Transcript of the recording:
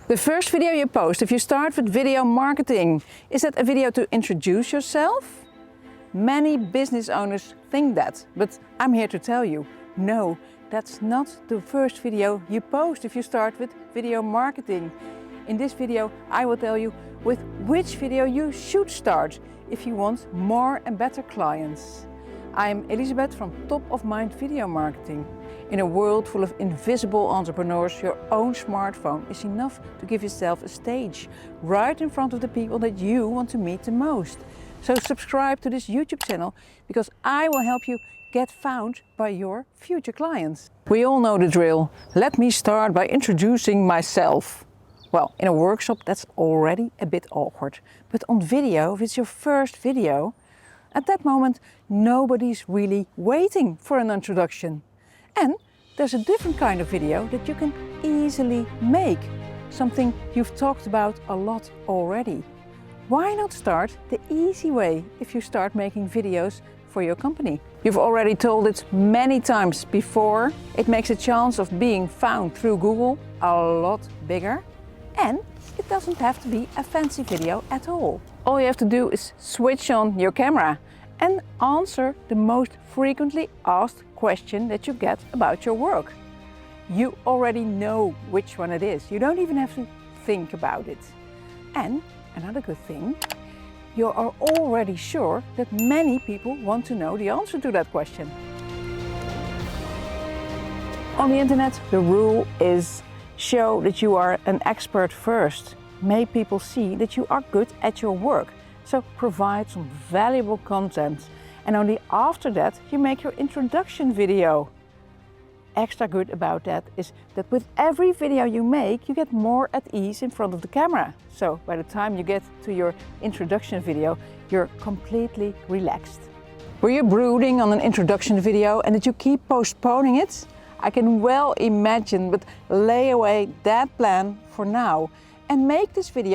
The first video you post, if you start with video marketing, is that a video to introduce yourself? Many business owners think that, but I'm here to tell you, no, that's not the first video you post if you start with video marketing. In this video, I will tell you with which video you should start if you want more and better clients. I'm Elisabeth from Top of Mind Video Marketing. In a world full of invisible entrepreneurs, your own smartphone is enough to give yourself a stage right in front of the people that you want to meet the most. So subscribe to this YouTube channel because I will help you get found by your future clients. We all know the drill. Let me start by introducing myself. Well, in a workshop that's already a bit awkward, but on video, if it's your first video, at that moment nobody's really waiting for an introduction. And there's a different kind of video that you can easily make, something you've talked about a lot already. Why not start the easy way if you start making videos for your company? You've already told it many times before. It makes a chance of being found through Google a lot bigger. And it doesn't have to be a fancy video at all. All you have to do is switch on your camera and answer the most frequently asked question that you get about your work. You already know which one it is. You don't even have to think about it. And another good thing, you are already sure that many people want to know the answer to that question. On the internet, the rule is show that you are an expert first. Make people see that you are good at your work. So provide some valuable content. And only after that you make your introduction video. Extra good about that is that with every video you make, you get more at ease in front of the camera. So by the time you get to your introduction video, you're completely relaxed. Were you brooding on an introduction video and did you keep postponing it? I can well imagine, but lay away that plan for now and make this video